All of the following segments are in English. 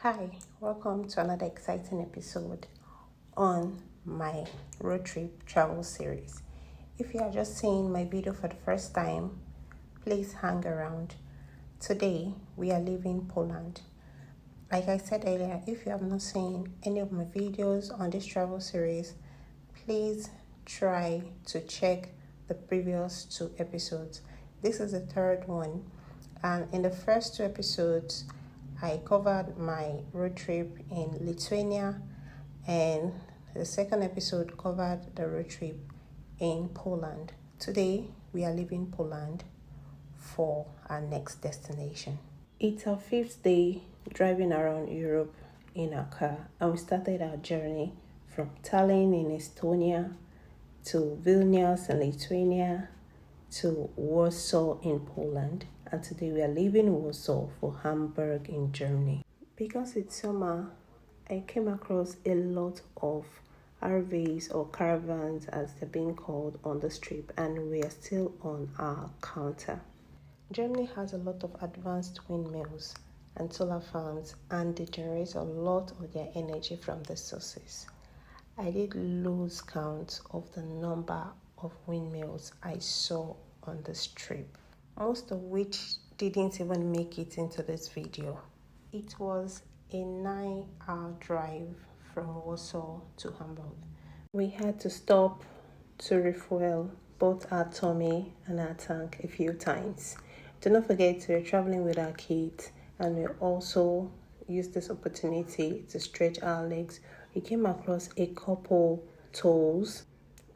Hi, welcome to another exciting episode on my road trip travel series. If you are just seeing my video for the first time, please hang around. Today, we are leaving Poland. Like I said earlier, if you have not seen any of my videos on this travel series, please try to check the previous two episodes. This is the third one, and in the first two episodes, I covered my road trip in Lithuania, and the second episode covered the road trip in Poland. Today, we are leaving Poland for our next destination. It's our fifth day driving around Europe in our car, and we started our journey from Tallinn in Estonia to Vilnius in Lithuania to Warsaw in Poland, and today we are leaving Warsaw for Hamburg in Germany. Because it's summer, I came across a lot of RVs or caravans as they're being called on the strip, and we are still on our counter. Germany has a lot of advanced windmills and solar farms, and they generate a lot of their energy from the sources. I did lose count of the number of windmills I saw on the strip, most of which didn't even make it into this video. It was a 9-hour drive from Warsaw to Hamburg. We had to stop to refuel both our tummy and our tank a few times. Do not forget we're traveling with our kids, and we also used this opportunity to stretch our legs. We came across a couple tolls.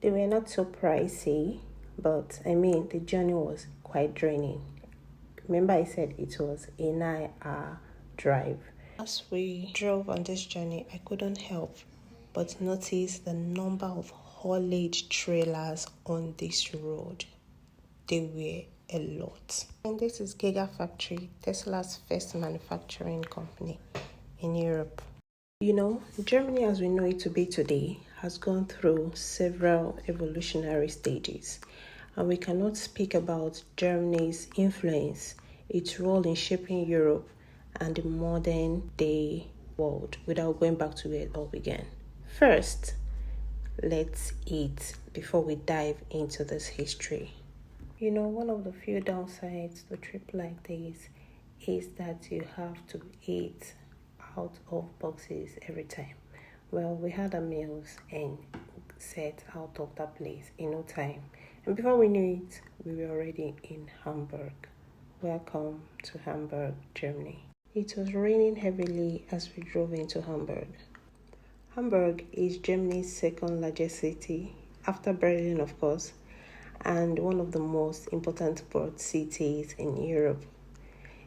They were not so pricey, but the journey was quite draining. Remember, I said it was a 9-hour drive. As we drove on this journey, I couldn't help but notice the number of haulage trailers on this road. They were a lot. And this is Gigafactory, Tesla's first manufacturing company in Europe. Germany as we know it to be today has gone through several evolutionary stages, and we cannot speak about Germany's influence, its role in shaping Europe and the modern day world without going back to where it all began. First, let's eat before we dive into this history. One of the few downsides to a trip like this is that you have to eat out of boxes every time. Well, we had our meals and set out of that place in no time. And before we knew it, we were already in Hamburg. Welcome to Hamburg, Germany. It was raining heavily as we drove into Hamburg. Hamburg is Germany's second largest city, after Berlin, of course, and one of the most important port cities in Europe.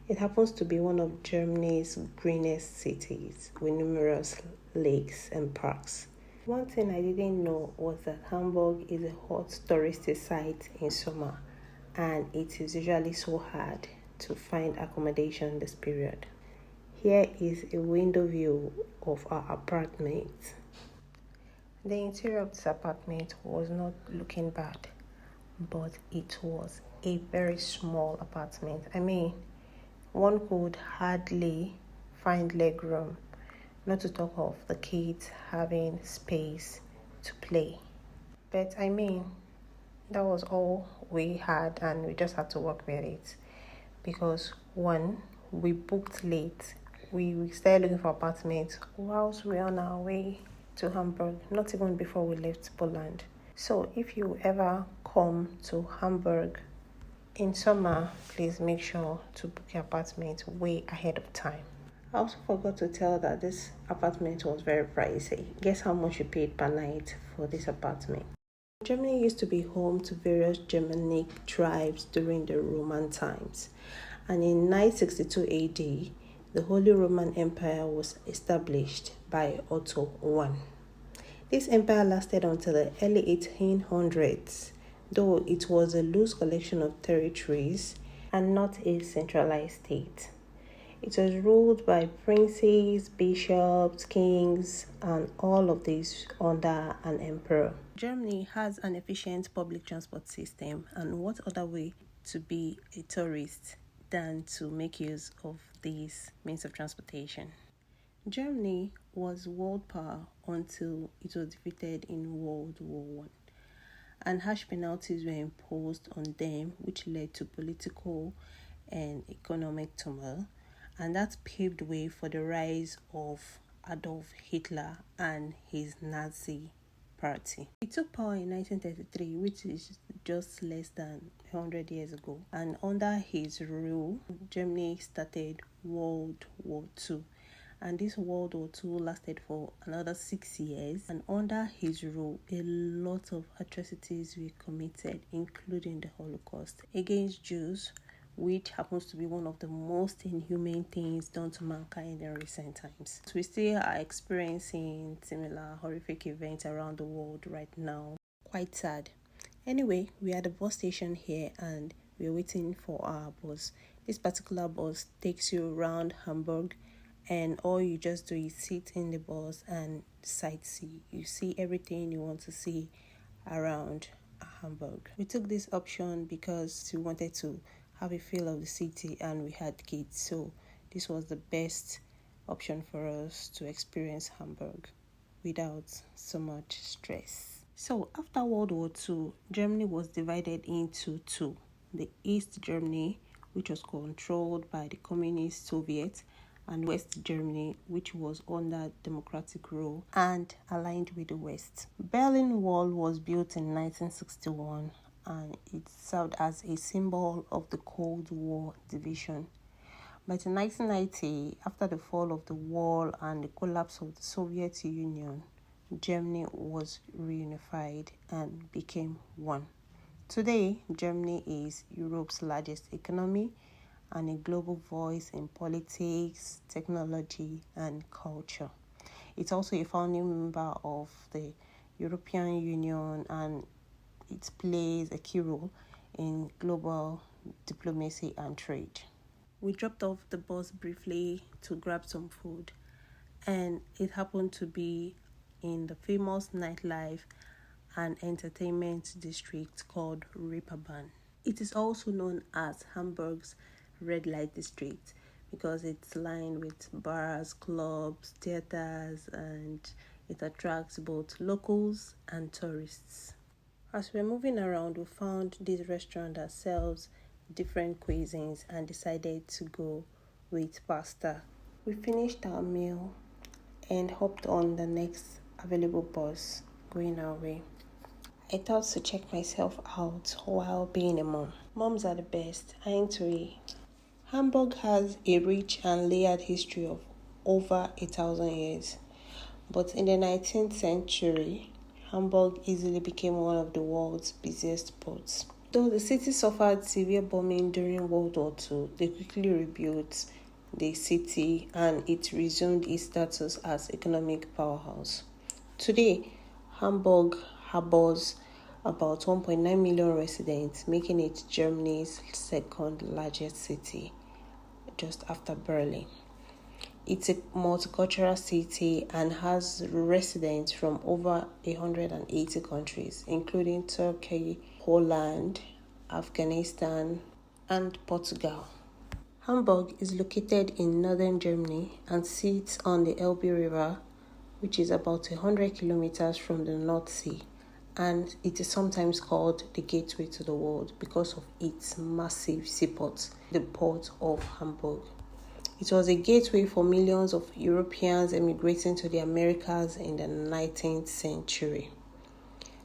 It happens to be one of Germany's greenest cities with numerous lakes and parks. One thing I didn't know was that Hamburg is a hot touristy site in summer, and it is usually so hard to find accommodation this period. Here is a window view of our apartment. The interior of this apartment was not looking bad, but it was a very small apartment. One could hardly find legroom, not to talk of the kids having space to play. But that was all we had, and we just had to work with it. Because one, we booked late. We started looking for apartments whilst we were on our way to Hamburg, not even before we left Poland. So if you ever come to Hamburg in summer, please make sure to book your apartment way ahead of time. I also forgot to tell that this apartment was very pricey. Guess how much you paid per night for this apartment? Germany used to be home to various Germanic tribes during the Roman times. And in 962 AD, the Holy Roman Empire was established by Otto I. This empire lasted until the early 1800s, though it was a loose collection of territories and not a centralized state. It was ruled by princes, bishops, kings, and all of these under an emperor. Germany has an efficient public transport system, and what other way to be a tourist than to make use of these means of transportation? Germany was world power until it was defeated in World War One, and harsh penalties were imposed on them, which led to political and economic turmoil, and that paved way for the rise of Adolf Hitler and his Nazi party. He took power in 1933, which is just less than 100 years ago, and under his rule, Germany started World War II. And this World War II lasted for another 6 years, and under his rule, a lot of atrocities were committed, including the Holocaust against Jews, which happens to be one of the most inhumane things done to mankind in recent times. So we still are experiencing similar horrific events around the world right now. Quite sad. Anyway, we are at the bus station here and we're waiting for our bus. This particular bus takes you around Hamburg, and all you just do is sit in the bus and sightsee. You see everything you want to see around Hamburg. We took this option because we wanted to have a feel of the city and we had kids, so this was the best option for us to experience Hamburg without so much stress. So after World War II, Germany was divided into two: the East Germany, which was controlled by the Communist Soviet, and West Germany, which was under democratic rule and aligned with the West. Berlin Wall was built in 1961, and it served as a symbol of the Cold War division. But in 1990, after the fall of the wall and the collapse of the Soviet Union, Germany was reunified and became one. Today, Germany is Europe's largest economy and a global voice in politics, technology, and culture. It's also a founding member of the European Union, and it plays a key role in global diplomacy and trade. We dropped off the bus briefly to grab some food, and it happened to be in the famous nightlife and entertainment district called Reeperbahn. It is also known as Hamburg's red light district because it's lined with bars, clubs, theaters, and it attracts both locals and tourists. As we're moving around, we found this restaurant that sells different cuisines and decided to go with pasta. We finished our meal and hopped on the next available bus going our way. I thought to check myself out while being a mom. Moms are the best, aren't we? Hamburg has a rich and layered history of over 1,000 years. But in the 19th century, Hamburg easily became one of the world's busiest ports. Though the city suffered severe bombing during World War II, they quickly rebuilt the city and it resumed its status as economic powerhouse. Today, Hamburg harbors about 1.9 million residents, making it Germany's second largest city, just after Berlin. It's a multicultural city and has residents from over 180 countries, including Turkey, Poland, Afghanistan, and Portugal. Hamburg is located in northern Germany and sits on the Elbe River, which is about 100 kilometers from the North Sea, and it is sometimes called the gateway to the world because of its massive seaport, the Port of Hamburg. It was a gateway for millions of Europeans emigrating to the Americas in the 19th century.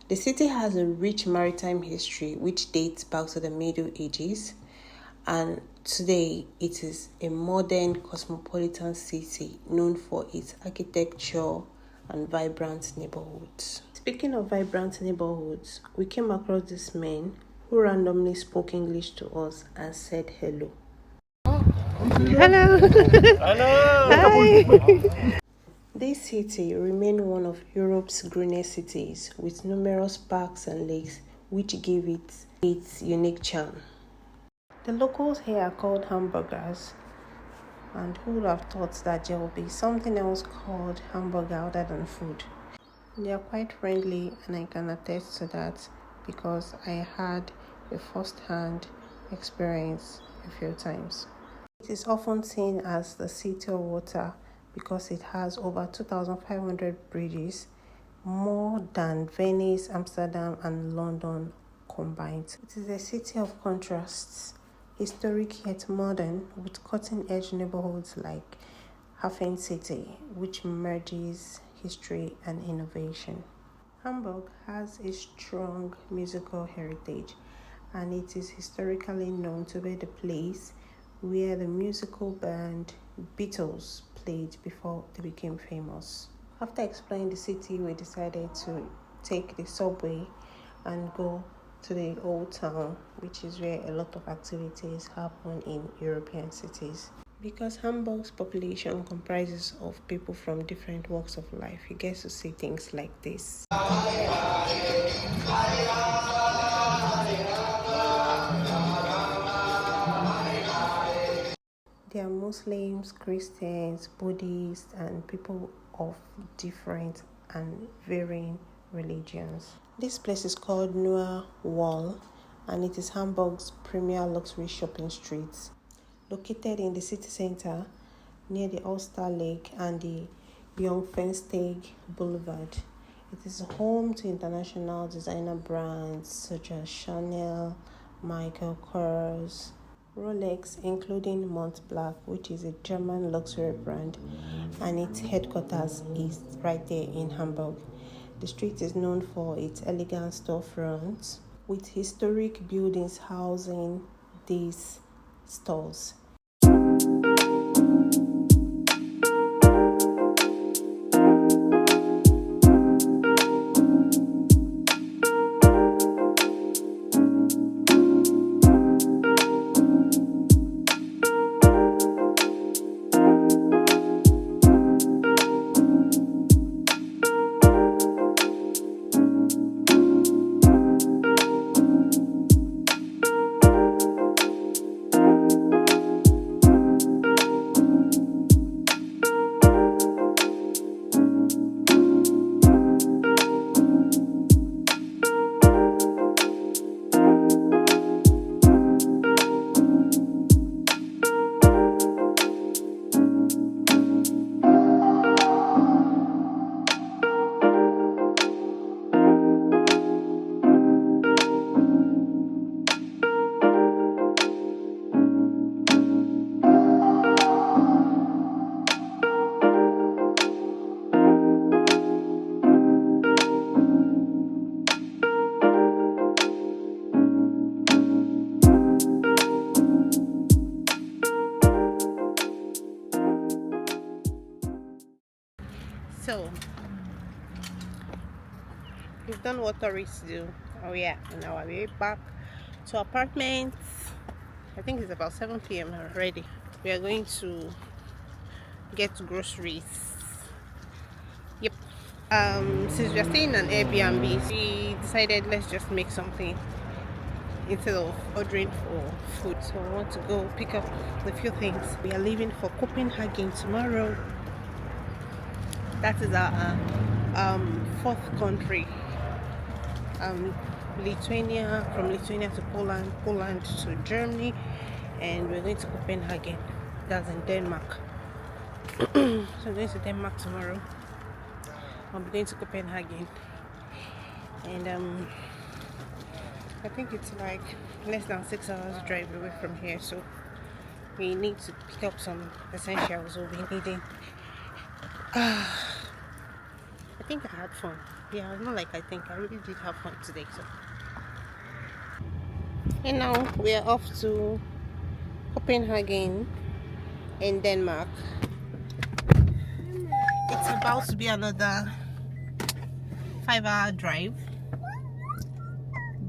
The city has a rich maritime history which dates back to the Middle Ages, and today it is a modern cosmopolitan city known for its architecture and vibrant neighborhoods. Speaking of vibrant neighborhoods, we came across this man who randomly spoke English to us and said hello. Hello. Hello. Hi. This city remained one of Europe's greenest cities with numerous parks and lakes, which gave it its unique charm. The locals here are called hamburgers, and who would have thought that there will be something else called hamburger other than food? They are quite friendly, and I can attest to that because I had a first-hand experience a few times. It is often seen as the city of water because it has over 2,500 bridges, more than Venice, Amsterdam, and London combined. It is a city of contrasts, historic yet modern, with cutting-edge neighborhoods like Hafen City, which merges history and innovation. Hamburg has a strong musical heritage, and it is historically known to be the place where the musical band Beatles played before they became famous. After exploring the city, we decided to take the subway and go to the old town, which is where a lot of activities happen in European cities. Because Hamburg's population comprises of people from different walks of life, you get to see things like this. There are Muslims, Christians, Buddhists, and people of different and varying religions. This place is called Neue Wall, and it is Hamburg's premier luxury shopping street. Located in the city center near the Ulster Lake and the Jungfernstieg Boulevard. It is home to international designer brands such as Chanel, Michael Kors, Rolex, including Montblanc, which is a German luxury brand, and its headquarters is right there in Hamburg. The street is known for its elegant storefronts, with historic buildings housing these stores. So, we've done what tourists do. Oh yeah, on our way back to apartments. I think it's about 7 p.m. already. We are going to get groceries. Yep. Since we are staying in an Airbnb, we decided let's just make something instead of ordering for food. So I want to go pick up a few things. We are leaving for Copenhagen tomorrow. That is our fourth country. Lithuania, from Lithuania to Poland, Poland to Germany, and we're going to Copenhagen. That's in Denmark. So we're going to Denmark tomorrow. I'll be going to Copenhagen, and I think it's like less than 6 hours drive away from here. So we need to pick up some essentials we'll be needing. I think I had fun. Yeah, not like I think. I really did have fun today. So, and now we are off to Copenhagen in Denmark. It's about to be another 5-hour drive,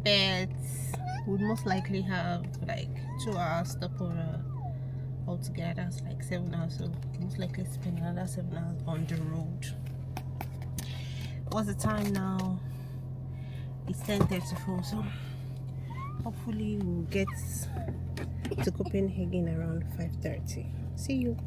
but we'll most likely have like 2 hours stopover altogether. It's like 7 hours, so most likely spend another 7 hours on the road. What's the time now? It's 10:34, so hopefully we'll get to Copenhagen around 5:30. See you.